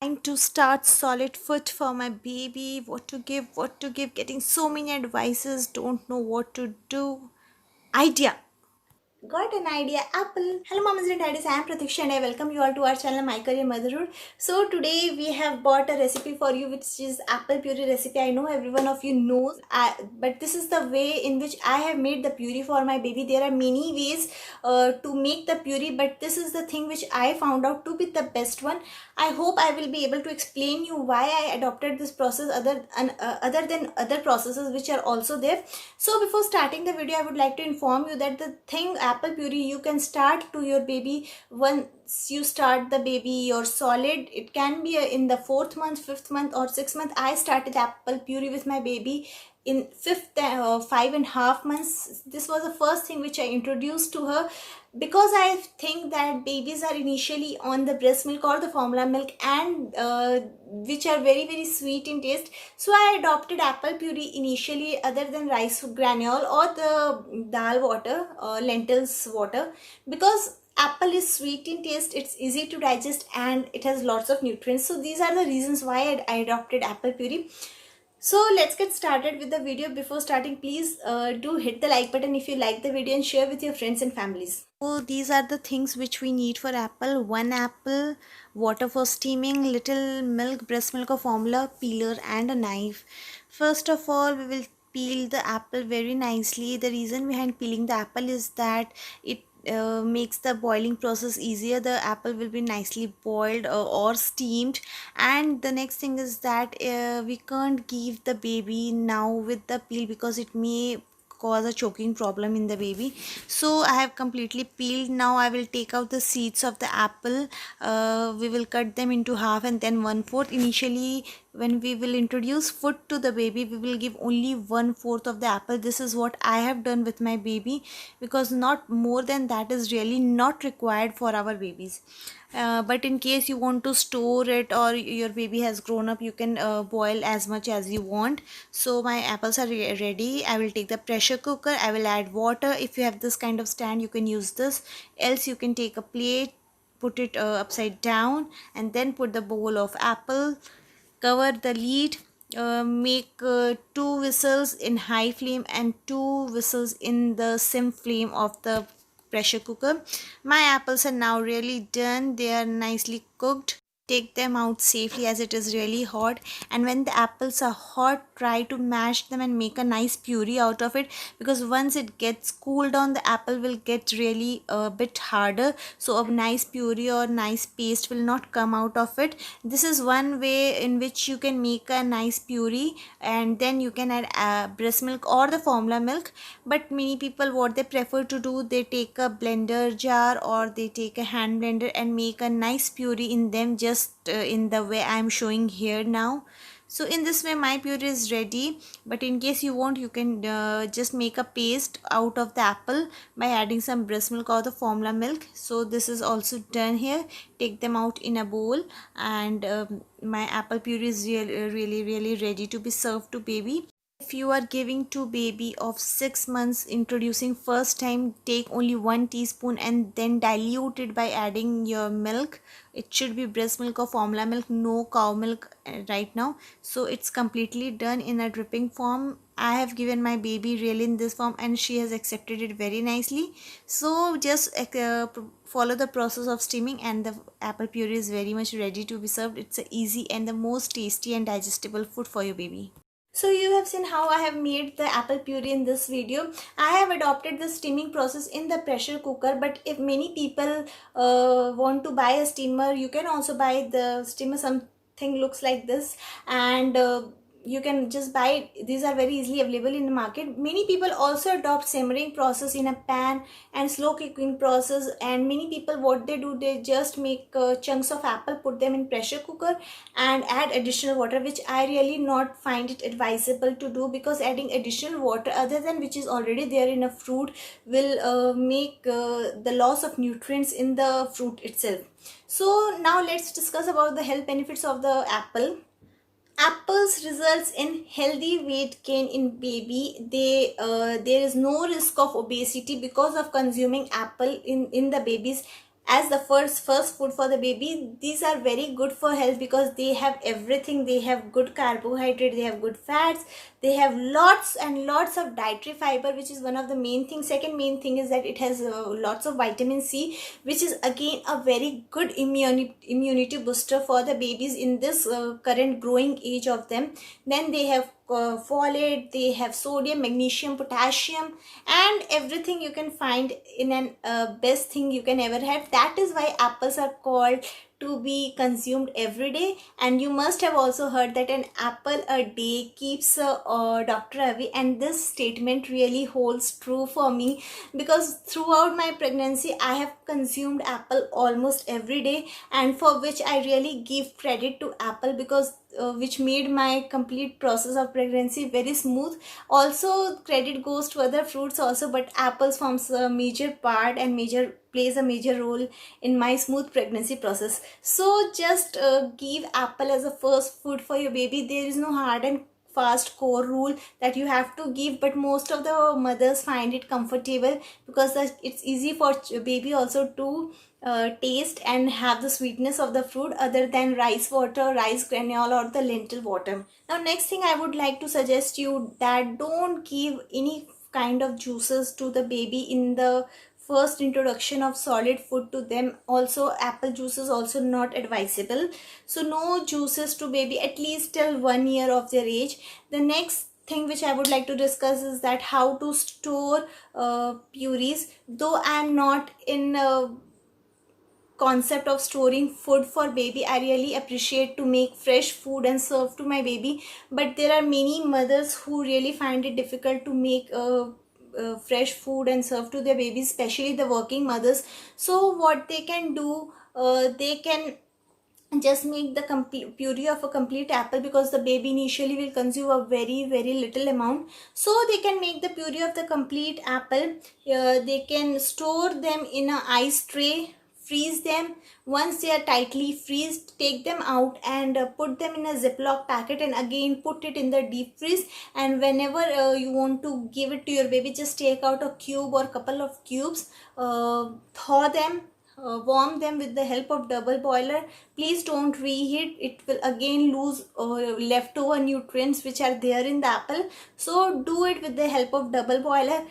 Trying to start solid food for my baby, what to give, getting so many advices, don't know what to do. Idea. Got an idea, Apple. Hello mamas and daddies, I am Pratiksha and I welcome you all to our channel My Career Motherhood. So today we have bought a recipe for you, which is apple puree recipe. I know every one of you knows, but this is the way in which I have made the puree for my baby. There are many ways to make the puree, but this is the thing which I found out to be the best one. I hope I will be able to explain you why I adopted this process other than other processes which are also there. So before starting the video, I would like to inform you that the thing apple puree you can start to your baby once you start the baby or solid. It can be in the 4th month, 5th month or 6th month. I started apple puree with my baby in 5.5 months. This was the first thing which I introduced to her, because I think that babies are initially on the breast milk or the formula milk, and which are very very sweet in taste. So I adopted apple puree initially, other than rice granule or the dal water, lentils water, because apple is sweet in taste, it's easy to digest, and it has lots of nutrients. So these are the reasons why I adopted apple puree. So let's get started with the video. Before starting, please do hit the like button if you like the video and share with your friends and families. So these are the things which we need for apple. One apple, water for steaming, little milk, breast milk or formula, peeler and a knife. First of all, we will peel the apple very nicely. The reason behind peeling the apple is that it makes the boiling process easier. The apple will be nicely boiled or steamed. And the next thing is that we can't give the baby now with the peel, because it may cause a choking problem in the baby. So I have completely peeled. Now I will take out the seeds of the apple. We will cut them into half and then 1/4. Initially, when we will introduce food to the baby, we will give only 1/4 of the apple. This is what I have done with my baby, because not more than that is really not required for our babies. But in case you want to store it or your baby has grown up, you can boil as much as you want. So my apples are ready. I will take the pressure cooker. I will add water. If you have this kind of stand, you can use this. Else you can take a plate, put it upside down, and then put the bowl of apple, cover the lid, make 2 whistles in high flame and 2 whistles in the sim flame of the pressure cooker. My apples are now really done. They are nicely cooked. Take them out safely as it is really hot. And when the apples are hot, try to mash them and make a nice puree out of it, because once it gets cooled down, the apple will get really a bit harder. So a nice puree or nice paste will not come out of it. This is one way in which you can make a nice puree, and then you can add breast milk or the formula milk. But many people, what they prefer to do, they take a blender jar or they take a hand blender and make a nice puree in them, just in the way I am showing here now. So in this way my puree is ready. But in case you want, you can just make a paste out of the apple by adding some breast milk or the formula milk. So this is also done here. Take them out in a bowl, and my apple puree is really ready to be served to baby. If you are giving to baby of 6 months, introducing first time, take only 1 teaspoon and then dilute it by adding your milk. It should be breast milk or formula milk, no cow milk right now. So it's completely done in a dripping form. I have given my baby really in this form and she has accepted it very nicely. So just follow the process of steaming and the apple puree is very much ready to be served. It's a easy and the most tasty and digestible food for your baby. So you have seen how I have made the apple puree in this video. I have adopted the steaming process in the pressure cooker, but if many people want to buy a steamer, you can also buy the steamer. Something looks like this, and you can just buy it. These are very easily available in the market. Many people also adopt simmering process in a pan and slow cooking process, and many people, what they do, they just make chunks of apple, put them in pressure cooker and add additional water, which I really not find it advisable to do, because adding additional water other than which is already there in a fruit will make the loss of nutrients in the fruit itself. So now let's discuss about the health benefits of the apple. Apples results in healthy weight gain in baby. There is no risk of obesity because of consuming apple in the babies. as the first food for the baby. These are very good for health because they have everything. They have good carbohydrate, they have good fats, they have lots and lots of dietary fiber, which is one of the main things. Second main thing is that it has lots of vitamin C, which is again a very good immunity booster for the babies in this current growing age of them. Then they have folate, they have sodium, magnesium, potassium, and everything you can find in an best thing you can ever have. That is why apples are called to be consumed every day. And you must have also heard that an apple a day keeps a doctor away, and this statement really holds true for me, because throughout my pregnancy I have consumed apple almost every day, and for which I really give credit to apple, because which made my complete process of pregnancy very smooth. Also credit goes to other fruits also, but apples forms a major part and plays a major role in my smooth pregnancy process. So just give apple as a first food for your baby. There is no hard and fast core rule that you have to give, but most of the mothers find it comfortable because it's easy for baby also to taste and have the sweetness of the fruit, other than rice water, rice granule, or the lentil water. Now next thing I would like to suggest you that don't give any kind of juices to the baby in the first introduction of solid food to them. Also apple juice is also not advisable, so no juices to baby at least till 1 year of their age. The next thing which I would like to discuss is that how to store purees. Though I am not in concept of storing food for baby, I really appreciate to make fresh food and serve to my baby, but there are many mothers who really find it difficult to make fresh food and serve to their babies, especially the working mothers. So what they can do, they can just make the complete puree of a complete apple, because the baby initially will consume a very little amount. So they can make the puree of the complete apple. They can store them in a ice tray, freeze them. Once they are tightly freezed, take them out and put them in a ziploc packet, and again put it in the deep freeze. And whenever you want to give it to your baby, just take out a cube or couple of cubes, thaw them, warm them with the help of double boiler. Please don't reheat, it will again lose leftover nutrients which are there in the apple. So do it with the help of double boiler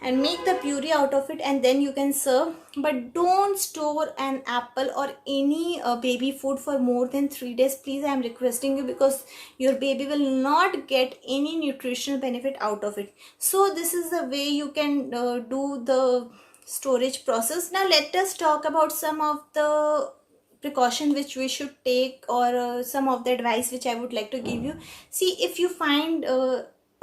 and make the puree out of it, and then you can serve. But don't store an apple or any baby food for more than 3 days, please. I am requesting you, because your baby will not get any nutritional benefit out of it. So this is the way you can do the storage process. Now let us talk about some of the precaution which we should take, or some of the advice which I would like to give you. See, if you find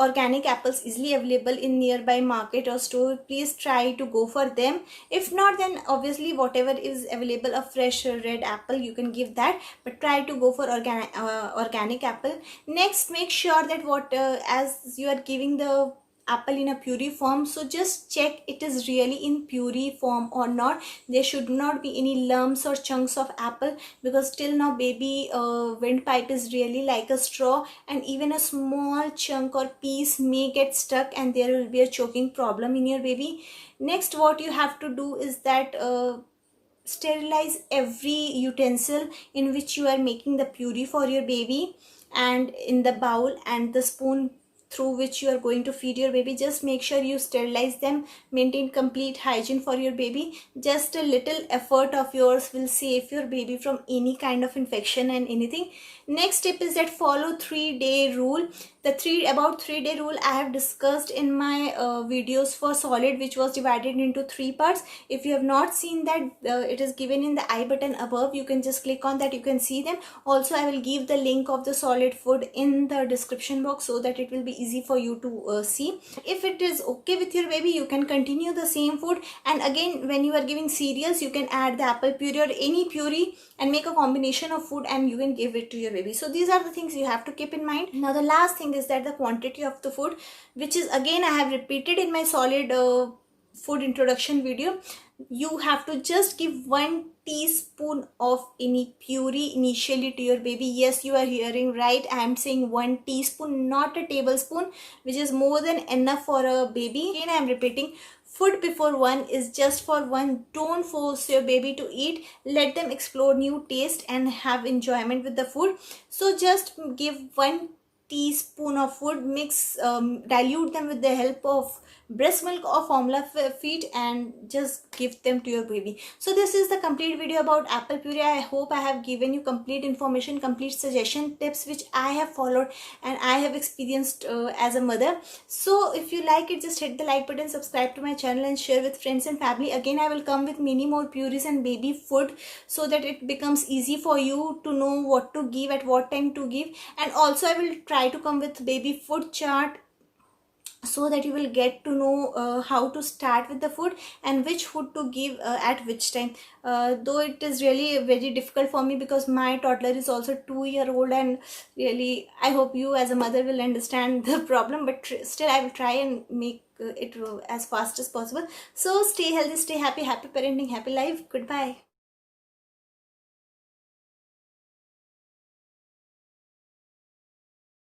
organic apples easily available in nearby market or store, please try to go for them. If not, then obviously whatever is available, a fresh red apple, you can give that, but try to go for organic apple. Next, make sure that as you are giving the apple in a puree form, so just check it is really in puree form or not. There should not be any lumps or chunks of apple, because till now baby windpipe is really like a straw, and even a small chunk or piece may get stuck and there will be a choking problem in your baby. Next, what you have to do is that sterilize every utensil in which you are making the puree for your baby, and in the bowl and the spoon through which you are going to feed your baby. Just make sure you sterilize them. Maintain complete hygiene for your baby. Just a little effort of yours will save your baby from any kind of infection and anything. Next tip is that follow 3-day rule. The 3-day rule I have discussed in my videos for solid, which was divided into 3 parts. If you have not seen that, it is given in the I button above. You can just click on that, you can see them. Also, I will give the link of the solid food in the description box, so that it will be easy for you to see. If it is okay with your baby, you can continue the same food, and again when you are giving cereals, you can add the apple puree or any puree and make a combination of food, and you can give it to your baby. So these are the things you have to keep in mind. Now the last thing is that the quantity of the food, which is again I have repeated in my solid food introduction video. You have to just give 1 teaspoon of any puree initially to your baby. Yes, you are hearing right, I am saying 1 teaspoon, not a tablespoon, which is more than enough for a baby. Again I am repeating, food before one is just for one. Don't force your baby to eat. Let them explore new taste and have enjoyment with the food. So just give 1 teaspoon of food, mix, dilute them with the help of breast milk or formula feed, and just give them to your baby. So this is the complete video about apple puree. I hope I have given you complete information, complete suggestion, tips which I have followed and I have experienced as a mother. So if you like it, just hit the like button, subscribe to my channel and share with friends and family. Again, I will come with many more purees and baby food so that it becomes easy for you to know what to give, at what time to give. And also I will try to come with baby food chart so that you will get to know how to start with the food and which food to give at which time. Though it is really very difficult for me because my toddler is also 2 year old, and really I hope you as a mother will understand the problem, but still I will try and make it as fast as possible. So stay healthy, stay happy, happy parenting, happy life. Goodbye.